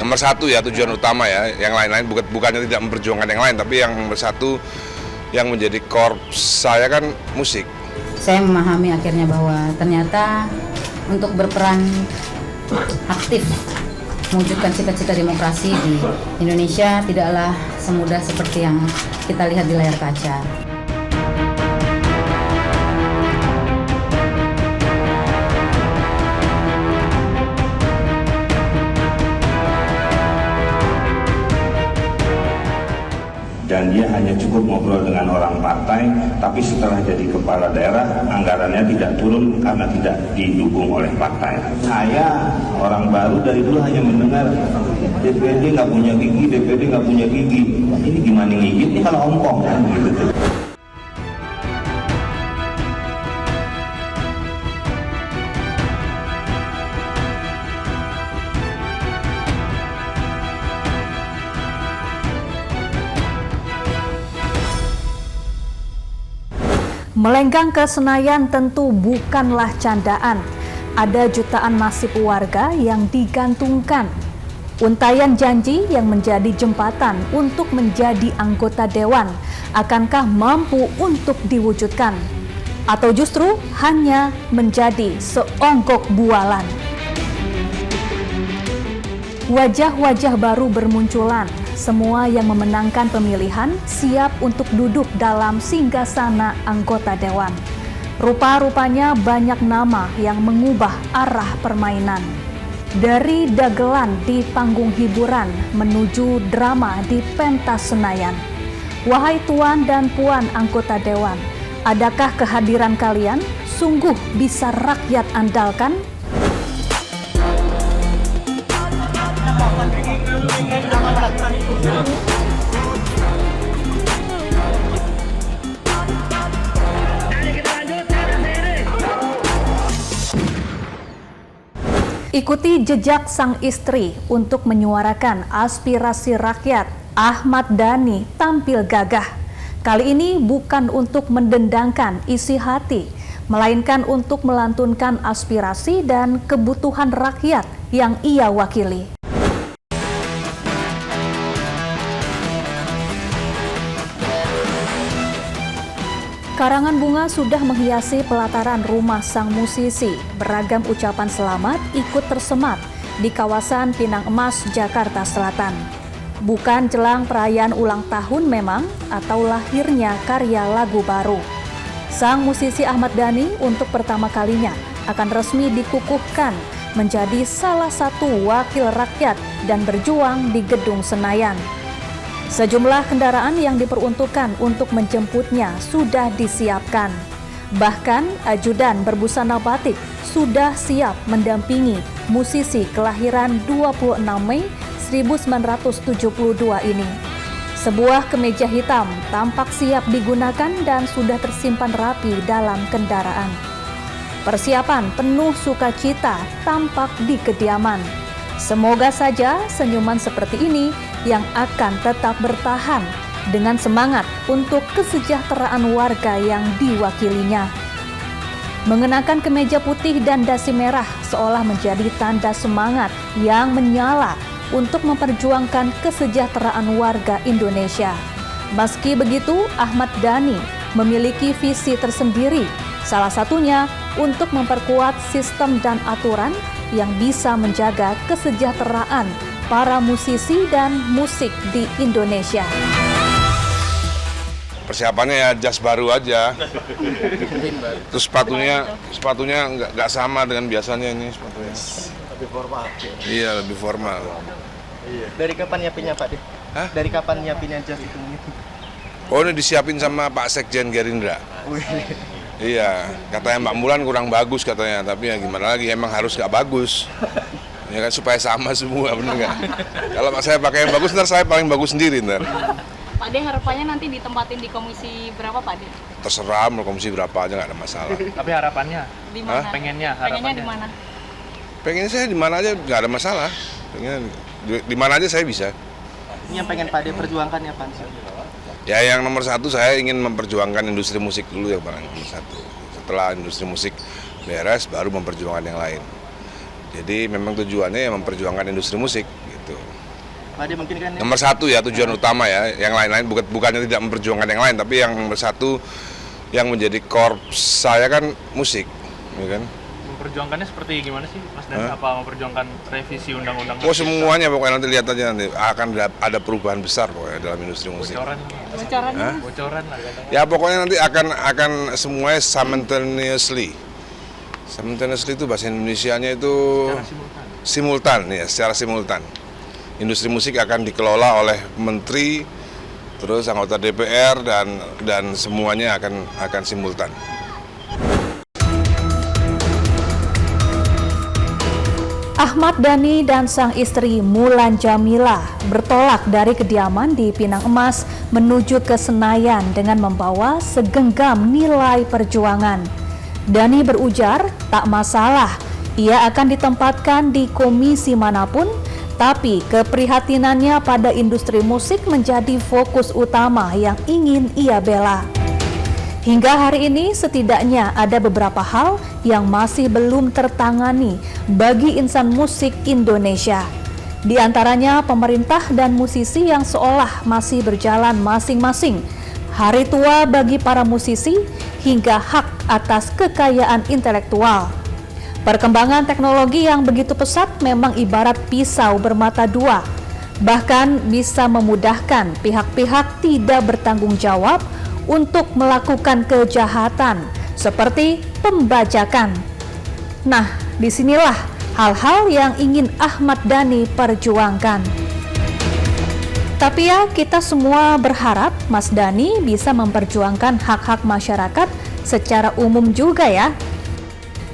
nomor satu ya, tujuan utama ya. Yang lain-lain bukannya tidak memperjuangkan yang lain, tapi yang nomor satu yang menjadi core saya kan musik. Saya memahami akhirnya bahwa ternyata untuk berperan aktif mewujudkan cita-cita demokrasi di Indonesia tidaklah semudah seperti yang kita lihat di layar kaca. Dan dia hanya cukup ngobrol dengan orang partai, tapi setelah jadi kepala daerah, anggarannya tidak turun karena tidak didukung oleh partai. Saya orang baru dari dulu hanya mendengar DPD nggak punya gigi, DPD nggak punya gigi. Ini gimana ngigitnya kalau ompong kan gitu. Melenggang ke Senayan tentu bukanlah candaan. Ada jutaan nasib warga yang digantungkan. Untayan janji yang menjadi jembatan untuk menjadi anggota dewan, akankah mampu untuk diwujudkan? Atau justru hanya menjadi seonggok bualan? Wajah-wajah baru bermunculan. Semua yang memenangkan pemilihan siap untuk duduk dalam singgasana anggota dewan. Rupa-rupanya banyak nama yang mengubah arah permainan. Dari dagelan di panggung hiburan menuju drama di pentas Senayan. Wahai tuan dan puan anggota dewan, adakah kehadiran kalian sungguh bisa rakyat andalkan? Ikuti jejak sang istri untuk menyuarakan aspirasi rakyat. Ahmad Dhani tampil gagah. Kali ini bukan untuk mendendangkan isi hati, melainkan untuk melantunkan aspirasi dan kebutuhan rakyat yang ia wakili. Karangan bunga sudah menghiasi pelataran rumah sang musisi. Beragam ucapan selamat ikut tersemat di kawasan Pinang Emas, Jakarta Selatan. Bukan jelang perayaan ulang tahun memang, atau lahirnya karya lagu baru. Sang musisi Ahmad Dhani untuk pertama kalinya akan resmi dikukuhkan menjadi salah satu wakil rakyat dan berjuang di Gedung Senayan. Sejumlah kendaraan yang diperuntukkan untuk menjemputnya sudah disiapkan. Bahkan ajudan berbusana batik sudah siap mendampingi musisi kelahiran 26 Mei 1972 ini. Sebuah kemeja hitam tampak siap digunakan dan sudah tersimpan rapi dalam kendaraan. Persiapan penuh sukacita tampak di kediaman. Semoga saja senyuman seperti ini yang akan tetap bertahan dengan semangat untuk kesejahteraan warga yang diwakilinya. Mengenakan kemeja putih dan dasi merah seolah menjadi tanda semangat yang menyala untuk memperjuangkan kesejahteraan warga Indonesia. Meski begitu, Ahmad Dhani memiliki visi tersendiri, salah satunya untuk memperkuat sistem dan aturan yang bisa menjaga kesejahteraan para musisi dan musik di Indonesia. Persiapannya ya jas baru aja. Terus sepatunya nggak sama dengan biasanya ini sepatunya. Lebih formal. Iya, lebih formal. Iya. Dari kapan nyiapinnya Pak De? Hah? Dari kapan nyiapinnya jas itu? Oh, ini disiapin sama Pak Sekjen Gerindra. Wih. Iya, katanya Mbak Mulan kurang bagus katanya, tapi ya gimana lagi, emang harus nggak bagus. Ya kan supaya sama semua, bener nggak? Kalau saya pakai yang bagus, ntar saya paling bagus sendiri ntar. Pak De, harapannya nanti ditempatin di komisi berapa Pak De? Terserah mau komisi berapa aja nggak ada masalah. Tapi harapannya? Di mana? Pengennya di mana? Pengennya saya di mana aja nggak ada masalah. Pengen di mana aja saya bisa. Ini yang pengen Pak De perjuangkan ya Pak? Ya yang nomor satu saya ingin memperjuangkan industri musik dulu yang paling nomor satu. Setelah industri musik beres baru memperjuangkan yang lain. Jadi memang tujuannya ya memperjuangkan industri musik gitu. Pak Ade mungkin kan Nomor satu ya, tujuan utama ya. Yang lain-lain bukannya tidak memperjuangkan yang lain, tapi yang nomor satu yang menjadi korps saya kan musik, ya kan? Memperjuangkannya seperti gimana sih, Mas Dan? Apa memperjuangkan revisi undang-undang? Oh semuanya pokoknya nanti lihat aja nanti akan ada perubahan besar pokoknya dalam industri musik. Bocoran, bocoran lah katanya. Ya pokoknya nanti akan semuanya simultaneously. Simultaneously itu bahasa Indonesianya itu simultan ya, secara simultan. Industri musik akan dikelola oleh menteri, terus anggota DPR dan semuanya akan simultan. Ahmad Dhani dan sang istri Mulan Jameela bertolak dari kediaman di Pinang Emas menuju ke Senayan dengan membawa segenggam nilai perjuangan. Dhani berujar, tak masalah, ia akan ditempatkan di komisi manapun, tapi keprihatinannya pada industri musik menjadi fokus utama yang ingin ia bela. Hingga hari ini setidaknya ada beberapa hal yang masih belum tertangani bagi insan musik Indonesia. Di antaranya pemerintah dan musisi yang seolah masih berjalan masing-masing, hari tua bagi para musisi hingga hak atas kekayaan intelektual. Perkembangan teknologi yang begitu pesat memang ibarat pisau bermata dua, bahkan bisa memudahkan pihak-pihak tidak bertanggung jawab untuk melakukan kejahatan seperti pembajakan. Nah, disinilah hal-hal yang ingin Ahmad Dhani perjuangkan. Tapi ya, kita semua berharap Mas Dhani bisa memperjuangkan hak-hak masyarakat secara umum juga ya.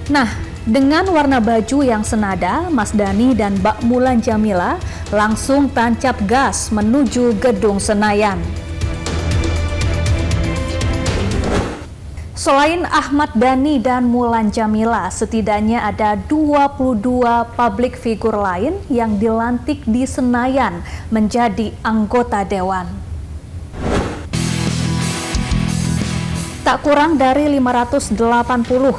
Nah, dengan warna baju yang senada, Mas Dhani dan Mbak Mulan Jameela langsung tancap gas menuju Gedung Senayan. Selain Ahmad Dhani dan Mulan Jameela, setidaknya ada 22 publik figur lain yang dilantik di Senayan menjadi anggota dewan. Tak kurang dari 580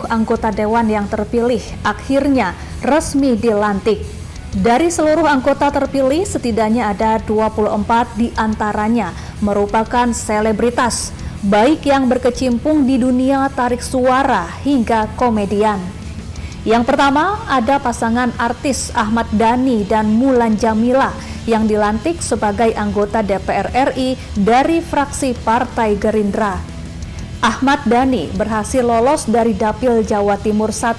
anggota dewan yang terpilih akhirnya resmi dilantik. Dari seluruh anggota terpilih, setidaknya ada 24 di antaranya merupakan selebritas, baik yang berkecimpung di dunia tarik suara hingga komedian. Yang pertama ada pasangan artis Ahmad Dhani dan Mulan Jameela yang dilantik sebagai anggota DPR RI dari fraksi Partai Gerindra. Ahmad Dhani berhasil lolos dari Dapil Jawa Timur 1,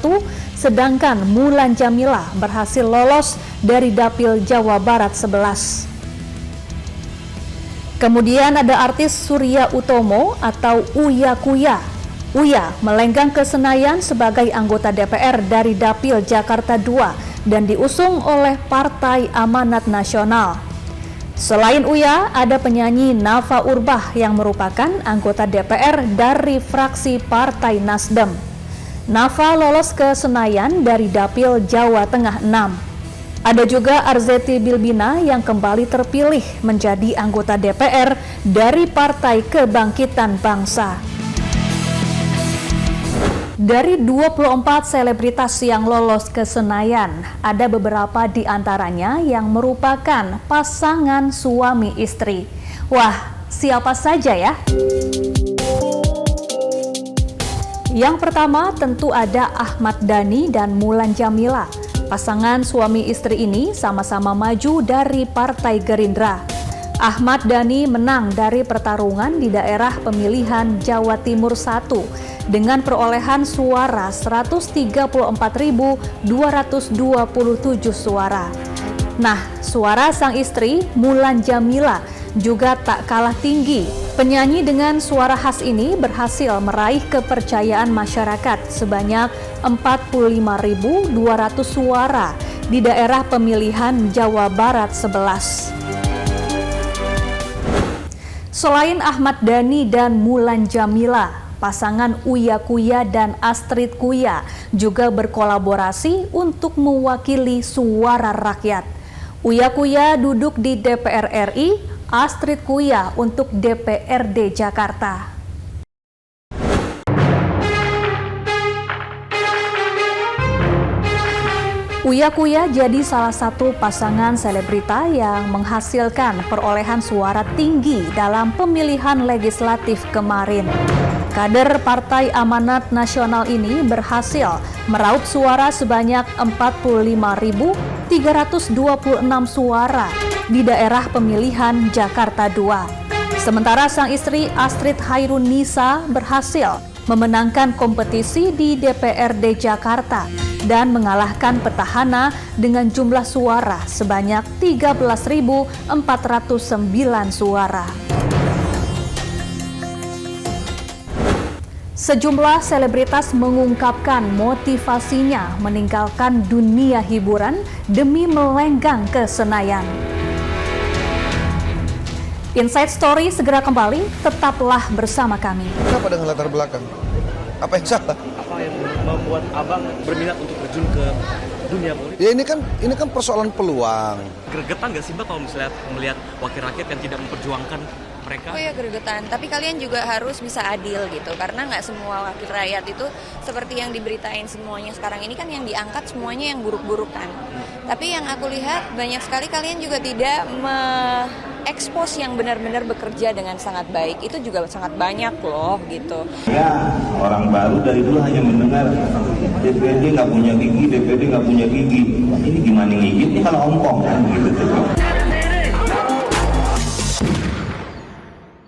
sedangkan Mulan Jameela berhasil lolos dari Dapil Jawa Barat 11. Kemudian ada artis Surya Utomo atau Uya Kuya. Uya melenggang ke Senayan sebagai anggota DPR dari Dapil Jakarta 2 dan diusung oleh Partai Amanat Nasional. Selain Uya, ada penyanyi Nafa Urbah yang merupakan anggota DPR dari fraksi Partai Nasdem. Nafa lolos ke Senayan dari Dapil Jawa Tengah 6. Ada juga Arzetti Bilbina yang kembali terpilih menjadi anggota DPR dari Partai Kebangkitan Bangsa. Dari 24 selebritas yang lolos ke Senayan, ada beberapa di antaranya yang merupakan pasangan suami istri. Wah, siapa saja ya? Yang pertama tentu ada Ahmad Dhani dan Mulan Jameela. Pasangan suami istri ini sama-sama maju dari Partai Gerindra. Ahmad Dhani menang dari pertarungan di daerah pemilihan Jawa Timur 1 dengan perolehan suara 134.227 suara. Nah, suara sang istri Mulan Jameela juga tak kalah tinggi. Penyanyi dengan suara khas ini berhasil meraih kepercayaan masyarakat sebanyak 45.200 suara di daerah pemilihan Jawa Barat 11. Selain Ahmad Dhani dan Mulan Jameela, pasangan Uya Kuya dan Astrid Kuya juga berkolaborasi untuk mewakili suara rakyat. Uya Kuya duduk di DPR RI, Astrid Kuya untuk DPRD Jakarta. Uya Kuya jadi salah satu pasangan selebrita yang menghasilkan perolehan suara tinggi dalam pemilihan legislatif kemarin. Kader Partai Amanat Nasional ini berhasil meraup suara sebanyak 45.326 suara di daerah pemilihan Jakarta II. Sementara sang istri Astrid Hairun Nisa berhasil memenangkan kompetisi di DPRD Jakarta dan mengalahkan petahana dengan jumlah suara sebanyak 13.409 suara. Sejumlah selebritas mengungkapkan motivasinya meninggalkan dunia hiburan demi melenggang ke Senayan. Inside Story segera kembali, tetaplah bersama kami. Kenapa dengan latar belakang? Apa yang salah? Apa yang membuat abang berminat untuk terjun ke dunia politik? Ya ini kan persoalan peluang. Gregetan nggak sih Mbak kalau misalnya melihat wakil rakyat yang tidak memperjuangkan mereka? Oh ya gregetan, tapi kalian juga harus bisa adil gitu, karena nggak semua wakil rakyat itu seperti yang diberitain semuanya sekarang ini kan yang diangkat semuanya yang buruk-buruk kan. Tapi yang aku lihat banyak sekali kalian juga tidak ekspos yang benar-benar bekerja dengan sangat baik, itu juga sangat banyak loh gitu. Ya, orang baru dari dulu hanya mendengar DPD nggak punya gigi, DPD nggak punya gigi. Ini gimana gigitnya kalau ompong kan gitu.